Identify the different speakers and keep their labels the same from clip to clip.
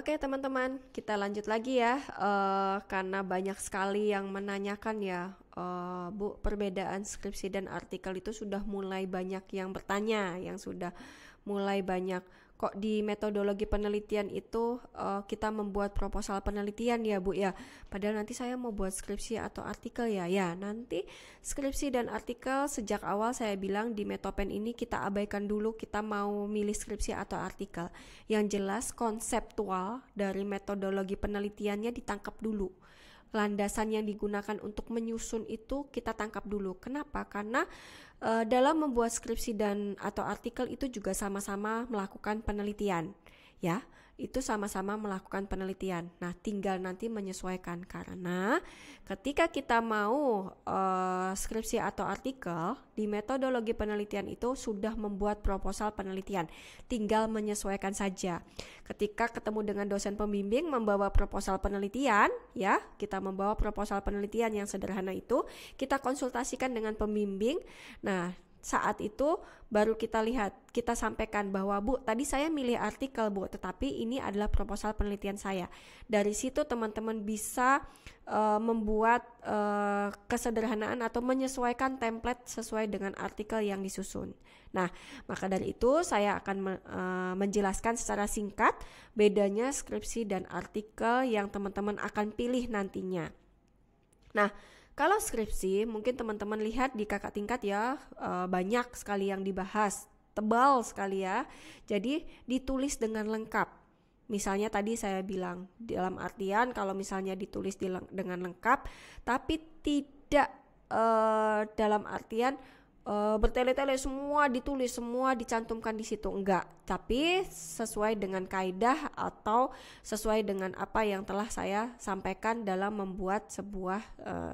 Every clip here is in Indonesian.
Speaker 1: Oke teman-teman, kita lanjut lagi ya. Karena banyak sekali yang menanyakan ya, Bu, perbedaan skripsi dan artikel itu sudah mulai banyak yang bertanya, yang sudah mulai banyak. Kok di metodologi penelitian itu kita membuat proposal penelitian ya Bu ya, padahal nanti saya mau buat skripsi atau artikel ya. Ya nanti skripsi dan artikel sejak awal saya bilang di Metopen ini kita abaikan dulu, kita mau milih skripsi atau artikel. Yang jelas konseptual dari metodologi penelitiannya ditangkap dulu, landasan yang digunakan untuk menyusun itu kita tangkap dulu. Kenapa? Karena dalam membuat skripsi dan atau artikel itu juga sama-sama melakukan penelitian, ya. Itu sama-sama melakukan penelitian. Nah, tinggal nanti menyesuaikan, karena ketika kita mau skripsi atau artikel di metodologi penelitian itu sudah membuat proposal penelitian, tinggal menyesuaikan saja. Ketika ketemu dengan dosen pembimbing membawa proposal penelitian, ya, kita membawa proposal penelitian yang sederhana itu, kita konsultasikan dengan pembimbing. Nah, saat itu baru kita lihat, kita sampaikan bahwa Bu, tadi saya milih artikel Bu, tetapi ini adalah proposal penelitian saya. Dari situ teman-teman bisa membuat kesederhanaan atau menyesuaikan template sesuai dengan artikel yang disusun. Nah, maka dari itu saya akan menjelaskan secara singkat bedanya skripsi dan artikel yang teman-teman akan pilih nantinya. Nah, kalau skripsi mungkin teman-teman lihat di kakak tingkat ya, banyak sekali yang dibahas, tebal sekali ya. Jadi ditulis dengan lengkap. Misalnya tadi saya bilang dalam artian kalau misalnya ditulis dengan lengkap, tapi tidak dalam artian bertele-tele semua ditulis, semua dicantumkan di situ, enggak, tapi sesuai dengan kaidah atau sesuai dengan apa yang telah saya sampaikan dalam membuat sebuah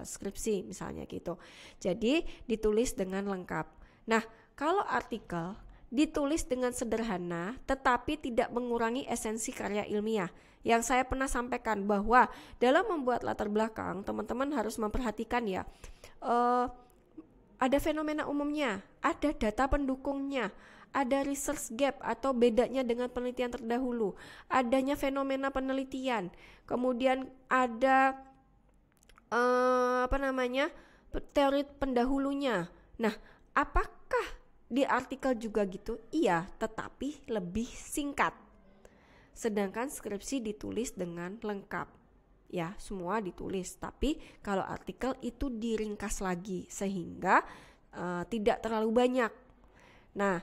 Speaker 1: skripsi misalnya gitu. Jadi ditulis dengan lengkap. Nah, kalau artikel ditulis dengan sederhana tetapi tidak mengurangi esensi karya ilmiah. Yang saya pernah sampaikan bahwa dalam membuat latar belakang teman-teman harus memperhatikan ya, ada fenomena umumnya, ada data pendukungnya, ada research gap atau bedanya dengan penelitian terdahulu, adanya fenomena penelitian, kemudian ada teori pendahulunya. Nah, apakah di artikel juga gitu? Iya, tetapi lebih singkat. Sedangkan skripsi ditulis dengan lengkap. Ya, semua ditulis, tapi kalau artikel itu diringkas lagi sehingga tidak terlalu banyak. Nah,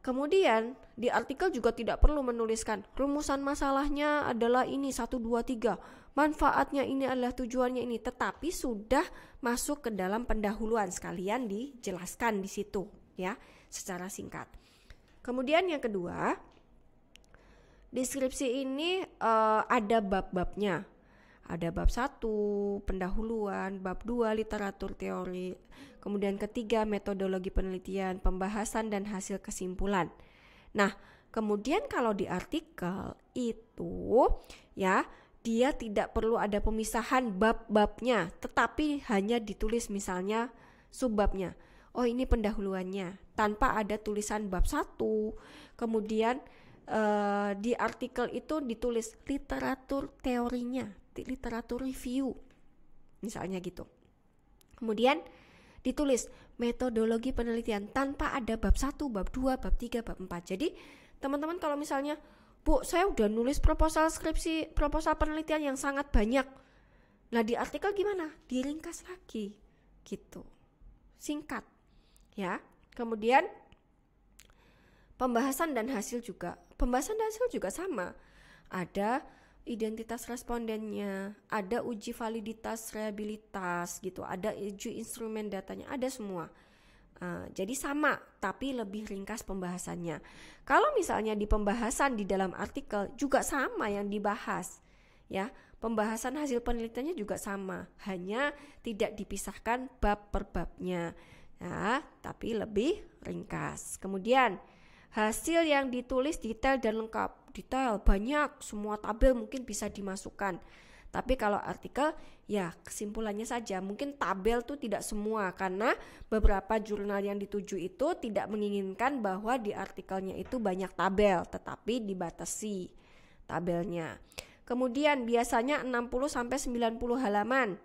Speaker 1: kemudian di artikel juga tidak perlu menuliskan rumusan masalahnya adalah ini 1 2 3, manfaatnya ini adalah tujuannya ini, tetapi sudah masuk ke dalam pendahuluan, sekalian dijelaskan di situ ya secara singkat. Kemudian yang kedua, deskripsi ini ada bab-babnya. Ada bab 1, pendahuluan, bab 2, literatur teori, kemudian ketiga, metodologi penelitian, pembahasan dan hasil kesimpulan. Nah, kemudian kalau di artikel itu ya, dia tidak perlu ada pemisahan bab-babnya, tetapi hanya ditulis misalnya subbabnya. Oh, ini pendahuluannya, tanpa ada tulisan bab 1. Kemudian di artikel itu ditulis literatur teorinya, literatur review misalnya gitu. Kemudian ditulis metodologi penelitian tanpa ada bab 1, bab 2, bab 3, bab 4. Jadi teman-teman kalau misalnya, Bu, saya udah nulis proposal skripsi, proposal penelitian yang sangat banyak. Nah, di artikel gimana? Diringkas lagi gitu. Singkat ya. Kemudian pembahasan dan hasil juga. Pembahasan dan hasil juga sama. Ada identitas respondennya, ada uji validitas reliabilitas gitu, ada uji instrumen datanya, ada semua. Jadi sama, tapi lebih ringkas pembahasannya. Kalau misalnya di pembahasan di dalam artikel juga sama yang dibahas, ya, pembahasan hasil penelitiannya juga sama, hanya tidak dipisahkan bab per babnya, ya, tapi lebih ringkas. Kemudian hasil yang ditulis detail dan lengkap. Detail banyak, semua tabel mungkin bisa dimasukkan. Tapi kalau artikel ya kesimpulannya saja. Mungkin tabel tuh tidak semua, karena beberapa jurnal yang dituju itu tidak menginginkan bahwa di artikelnya itu banyak tabel, tetapi dibatasi. tabelnya. Kemudian biasanya 60 sampai 90 halaman.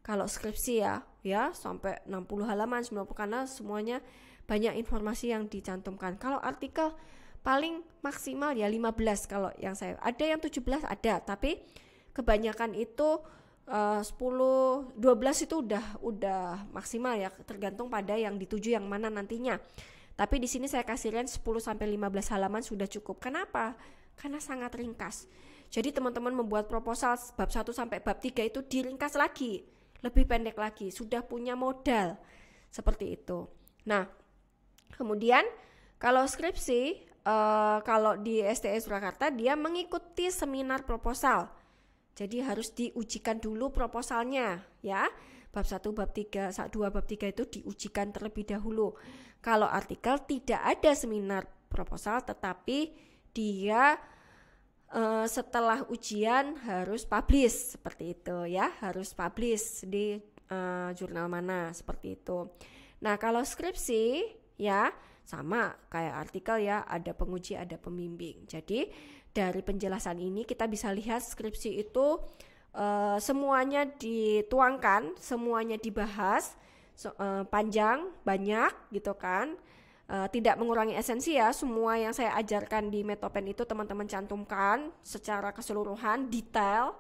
Speaker 1: Kalau skripsi ya sampai 60 halaman 90 karena semuanya banyak informasi yang dicantumkan. Kalau artikel paling maksimal ya 15 kalau yang saya. Ada yang 17 ada, tapi kebanyakan itu 10 12 itu udah maksimal ya, tergantung pada yang dituju yang mana nantinya. Tapi di sini saya kasih range 10 sampai 15 halaman sudah cukup. Kenapa? Karena sangat ringkas. Jadi teman-teman membuat proposal bab 1 sampai bab 3 itu diringkas lagi, lebih pendek lagi, sudah punya modal. Seperti itu. Nah, kemudian kalau skripsi, kalau di STS Surakarta dia mengikuti seminar proposal. Jadi harus diujikan dulu proposalnya ya. Bab 1, bab 3, 2, bab 3 itu diujikan terlebih dahulu. Kalau artikel tidak ada seminar proposal, tetapi dia setelah ujian harus publish seperti itu ya, harus publish di jurnal mana seperti itu. Nah, kalau skripsi ya sama kayak artikel ya, ada penguji, ada pembimbing. Jadi dari penjelasan ini kita bisa lihat skripsi itu semuanya dituangkan, semuanya dibahas, panjang, banyak gitu kan. Tidak mengurangi esensi ya, semua yang saya ajarkan di Metopen itu teman-teman cantumkan secara keseluruhan, detail.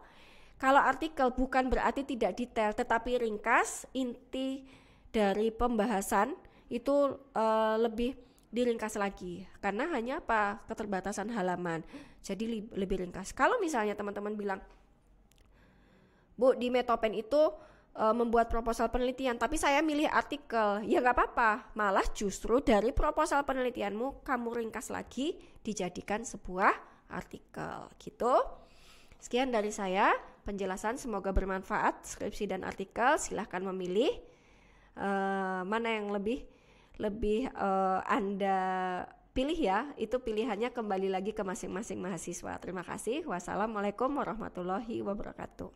Speaker 1: Kalau artikel bukan berarti tidak detail, tetapi ringkas, inti dari pembahasan itu lebih diringkas lagi, karena hanya keterbatasan halaman, jadi lebih ringkas. Kalau misalnya teman-teman bilang, Bu, di Metopen itu membuat proposal penelitian, tapi saya milih artikel, ya nggak apa-apa, malah justru dari proposal penelitianmu kamu ringkas lagi dijadikan sebuah artikel gitu. Sekian dari saya penjelasan, semoga bermanfaat. Skripsi dan artikel silahkan memilih mana yang lebih Anda pilih ya. Itu pilihannya kembali lagi ke masing-masing mahasiswa. Terima kasih. Wassalamualaikum warahmatullahi wabarakatuh.